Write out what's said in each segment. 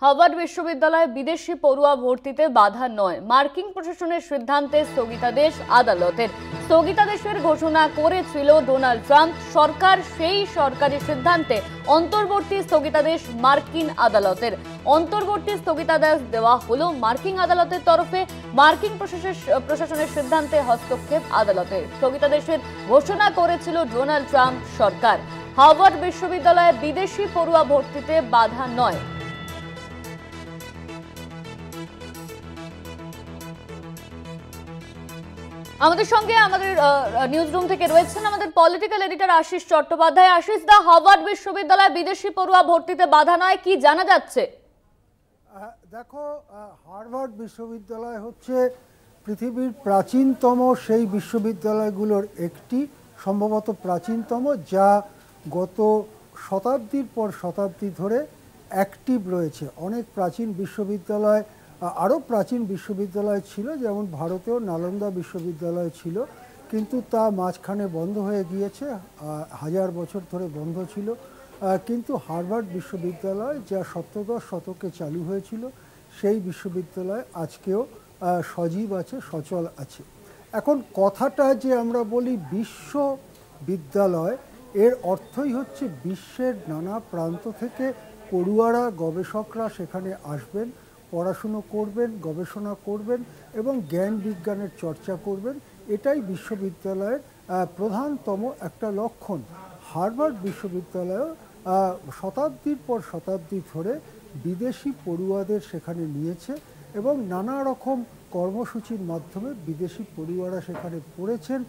Harvard বিশ্ববিদ্যালয়ে বিদেশি পড়ুয়া ভর্তিতে বাধা নয়, মার্কিন প্রশাসনের সিদ্ধান্তে স্থগিতাদেশ আদালতের। স্থগিতাদেশের ঘোষণা করেছিল ডোনাল্ড ট্রাম্প সরকার, সেই সরকারি সিদ্ধান্তে অন্তর্বর্তী স্থগিতাদেশ মার্কিন আদালতের। অন্তর্বর্তী স্থগিতাদেশ দেওয়া হলো মার্কিন আদালতের তরফে। মার্কিন প্রশাসনের সিদ্ধান্তে হস্তক্ষেপ আদালতের। স্থগিতাদেশের ঘোষণা করেছিল ডোনাল্ড ট্রাম্প সরকার। হার্ভার্ড বিশ্ববিদ্যালয়ে বিদেশি পড়ুয়া ভর্তিতে বাধা নয়। আমাদের সঙ্গে আমাদের নিউজ রুম থেকে রয়েছেন আমাদের পলিটিক্যাল এডিটর আশিস চট্টোপাধ্যায়। আশিস দা, হার্ভার্ড বিশ্ববিদ্যালয়ে বিদেশি পড়ুয়া ভর্তিতে বাধা নয়, কি জানা যাচ্ছে? দেখো, হার্ভার্ড বিশ্ববিদ্যালয় হচ্ছে পৃথিবীর প্রাচীনতম সেই বিশ্ববিদ্যালয়গুলোর একটি, সম্ভবত প্রাচীনতম, যা গত শতাব্দীর পর শতাব্দী ধরে অ্যাক্টিভ রয়েছে। অনেক প্রাচীন বিশ্ববিদ্যালয়, আরও প্রাচীন বিশ্ববিদ্যালয় ছিল, যেমন ভারতেও নালন্দা বিশ্ববিদ্যালয় ছিল, কিন্তু তা মাঝখানে বন্ধ হয়ে গিয়েছে, হাজার বছর ধরে বন্ধ ছিল। কিন্তু হার্ভার্ড বিশ্ববিদ্যালয়, যা সপ্তদশ শতকে চালু হয়েছিল, সেই বিশ্ববিদ্যালয় আজকেও সজীব আছে, সচল আছে। এখন কথাটা যে আমরা বলি বিশ্ববিদ্যালয়, এর অর্থই হচ্ছে বিশ্বের নানা প্রান্ত থেকে পড়ুয়ারা, গবেষকরা সেখানে আসবেন, পড়াশুনো করবেন, গবেষণা করবেন এবং জ্ঞান বিজ্ঞানের চর্চা করবেন। এটাই বিশ্ববিদ্যালয়ের প্রধানতম একটা লক্ষণ। হার্ভার্ড বিশ্ববিদ্যালয় শতাব্দীর পর শতাব্দী ধরে বিদেশি পড়ুয়াদের সেখানে নিয়েছে এবং নানা রকম কর্মসূচির মাধ্যমে বিদেশি পড়ুয়ারা সেখানে পড়েছেন,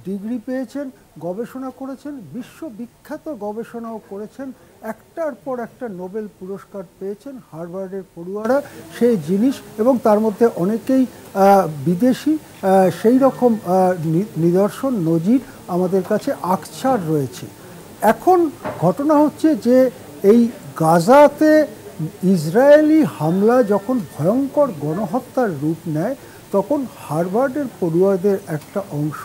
ডিগ্রি পেয়েছেন, গবেষণা করেছেন, বিশ্ববিখ্যাত গবেষণাও করেছেন, একটার পর একটা নোবেল পুরস্কার পেয়েছেন হার্ভার্ডের পড়ুয়ারা। সেই জিনিস, এবং তার মধ্যে অনেকেই বিদেশি, সেই রকম নিদর্শন, নজির আমাদের কাছে আকছার রয়েছে। এখন ঘটনা হচ্ছে যে এই গাজাতে ইসরায়েলি হামলা যখন ভয়ঙ্কর গণহত্যার রূপ নেয়, তখন হার্ভার্ডের পড়ুয়াদের একটা অংশ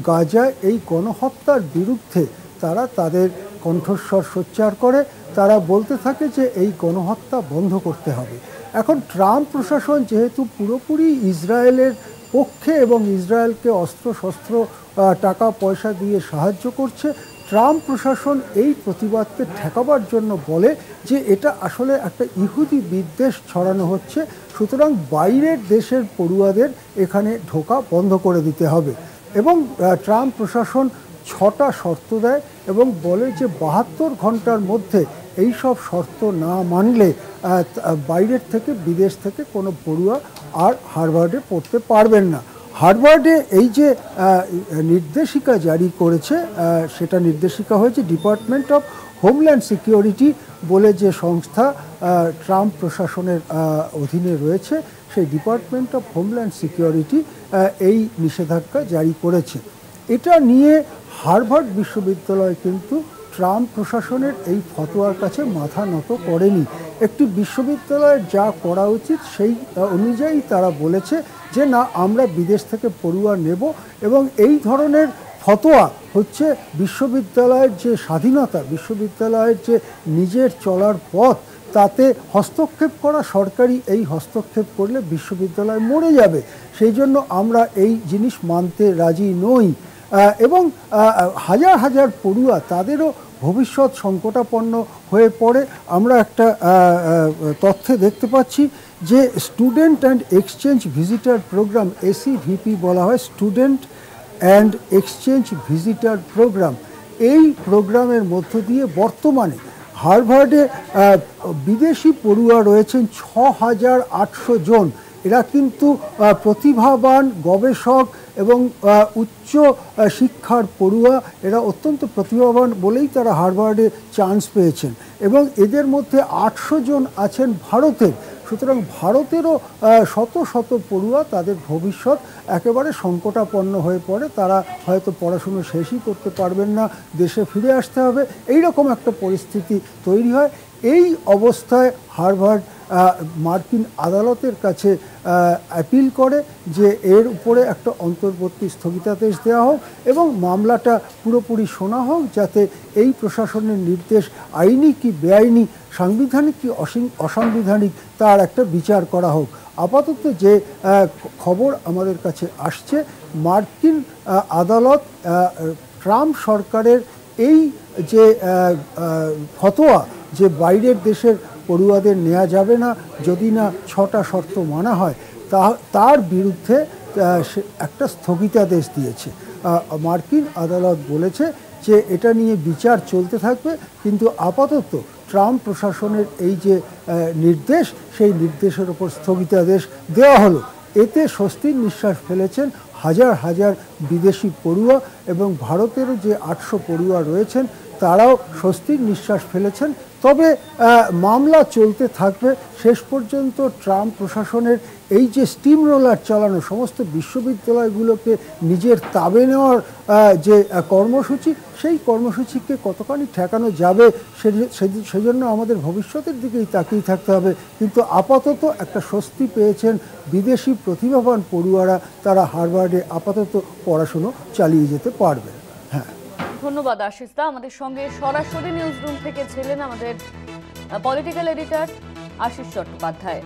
গাজায় এই গণহত্যার বিরুদ্ধে তারা তাদের কণ্ঠস্বর সোচ্চার করে। তারা বলতে থাকে যে এই গণহত্যা বন্ধ করতে হবে। এখন ট্রাম্প প্রশাসন যেহেতু পুরোপুরি ইসরায়েলের পক্ষে এবং ইসরায়েলকে অস্ত্রশস্ত্র, টাকা পয়সা দিয়ে সাহায্য করছে, ট্রাম্প প্রশাসন এই প্রতিবাদকে ঠেকাবার জন্য বলে যে এটা আসলে একটা ইহুদি বিদ্বেষ ছড়ানো হচ্ছে, সুতরাং বাইরের দেশের পড়ুয়াদের এখানে ঢোকা বন্ধ করে দিতে হবে। এবং ট্রাম্প প্রশাসন 6টা শর্ত দেয় এবং বলে যে 72 ঘন্টার মধ্যে এই সব শর্ত না মানলে বাইরের থেকে, বিদেশ থেকে কোনো পড়ুয়া আর হার্ভার্ডে পড়তে পারবেন না। হার্ভার্ডে এই যে নির্দেশিকা জারি করেছে, সেটা নির্দেশিকা হয়েছে ডিপার্টমেন্ট অফ হোমল্যান্ড সিকিউরিটি বলে যে সংস্থা ট্রাম্প প্রশাসনের অধীনে রয়েছে, সেই ডিপার্টমেন্ট অফ হোমল্যান্ড সিকিউরিটি এই নিষেধাজ্ঞা জারি করেছে। এটা নিয়ে হার্ভার্ড বিশ্ববিদ্যালয় কিন্তু ট্রাম্প প্রশাসনের এই ফতোয়ার কাছে মাথা নত করেনি। একটি বিশ্ববিদ্যালয়ের যা করা উচিত সেই অনুযায়ী তারা বলেছে যে না, আমরা বিদেশ থেকে পড়ুয়া নেব, এবং এই ধরনের ফতোয়া হচ্ছে বিশ্ববিদ্যালয়ের যে স্বাধীনতা, বিশ্ববিদ্যালয়ের যে নিজের চলার পথ, তাতে হস্তক্ষেপ করা, সরকারি এই হস্তক্ষেপ করলে বিশ্ববিদ্যালয় মরে যাবে। সেই জন্য আমরা এই জিনিস মানতে রাজি নই। এবং হাজার হাজার পড়ুয়া, তাদেরও ভবিষ্যৎ সংকটাপন্ন হয়ে পড়ে। আমরা একটা তথ্যে দেখতে পাচ্ছি যে student and exchange visitor program, SEVP বলা হয়, student and exchange visitor program, এই প্রোগ্রামের মধ্য দিয়ে বর্তমানে হার্ভার্ডে বিদেশি পড়ুয়া রয়েছেন 6800 জন। এরা কিন্তু প্রতিভাবান গবেষক এবং উচ্চ শিক্ষার পড়ুয়া, এরা অত্যন্ত প্রতিভাবান বলেই তারা হার্ভার্ডে চান্স পেয়েছেন, এবং এদের মধ্যে 800 জন আছেন ভারতের। সুতরাং ভারতেরও শত শত পড়ুয়া, তাদের ভবিষ্যৎ একেবারে সংকটাপন্ন হয়ে পড়ে। তারা হয়তো পড়াশুনো শেষই করতে পারবেন না, দেশে ফিরে আসতে হবে, এই রকম একটা পরিস্থিতি তৈরি হয়। এই অবস্থায় হার্ভার্ড মার্কিন আদালতের কাছে অ্যাপিল করে যে এর উপরে একটা অন্তর্বর্তী স্থগিতাদেশ দেওয়া হোক এবং মামলাটা পুরোপুরি শোনা হোক, যাতে এই প্রশাসনের নির্দেশ আইনি কি বেআইনি, সাংবিধানিক কি অসাংবিধানিক তার একটা বিচার করা হোক। আপাতত যে খবর আমাদের কাছে আসছে, মার্কিন আদালত ট্রাম্প সরকারের এই যে ফতোয়া যে বাইরের দেশের পড়ুয়াদের নেওয়া যাবে না যদি না 6টা শর্ত মানা হয়, তার বিরুদ্ধে একটা স্থগিতাদেশ দিয়েছে। মার্কিন আদালত বলেছে যে এটা নিয়ে বিচার চলতে থাকবে, কিন্তু আপাতত ট্রাম্প প্রশাসনের এই যে নির্দেশ, সেই নির্দেশের ওপর স্থগিতাদেশ দেওয়া হলো। এতে স্বস্তির নিঃশ্বাস ফেলেছেন হাজার হাজার বিদেশি পড়ুয়া এবং ভারতেরও যে 800 পড়ুয়া রয়েছেন তারাও স্বস্তির নিঃশ্বাস ফেলেছেন। তবে মামলা চলতে থাকবে শেষ পর্যন্ত। ট্রাম্প প্রশাসনের এই যে স্টিম রোলার চালানো, সমস্ত বিশ্ববিদ্যালয়গুলোকে নিজের তাবে নেওয়ার যে কর্মসূচি, সেই কর্মসূচিকে কতখানি ঠেকানো যাবে সেজন্য আমাদের ভবিষ্যতের দিকেই তাকিয়ে থাকতে হবে। কিন্তু আপাতত একটা স্বস্তি পেয়েছেন বিদেশি প্রতিভাবান পড়ুয়ারা, তারা হার্ভার্ডে আপাতত পড়াশুনো চালিয়ে যেতে পারবে। হ্যাঁ, ধন্যবাদ আশিস দা। আমাদের সঙ্গে সরাসরি নিউজ রুম থেকে ছিলেন আমাদের পলিটিক্যাল এডিটর আশিস চট্টোপাধ্যায়।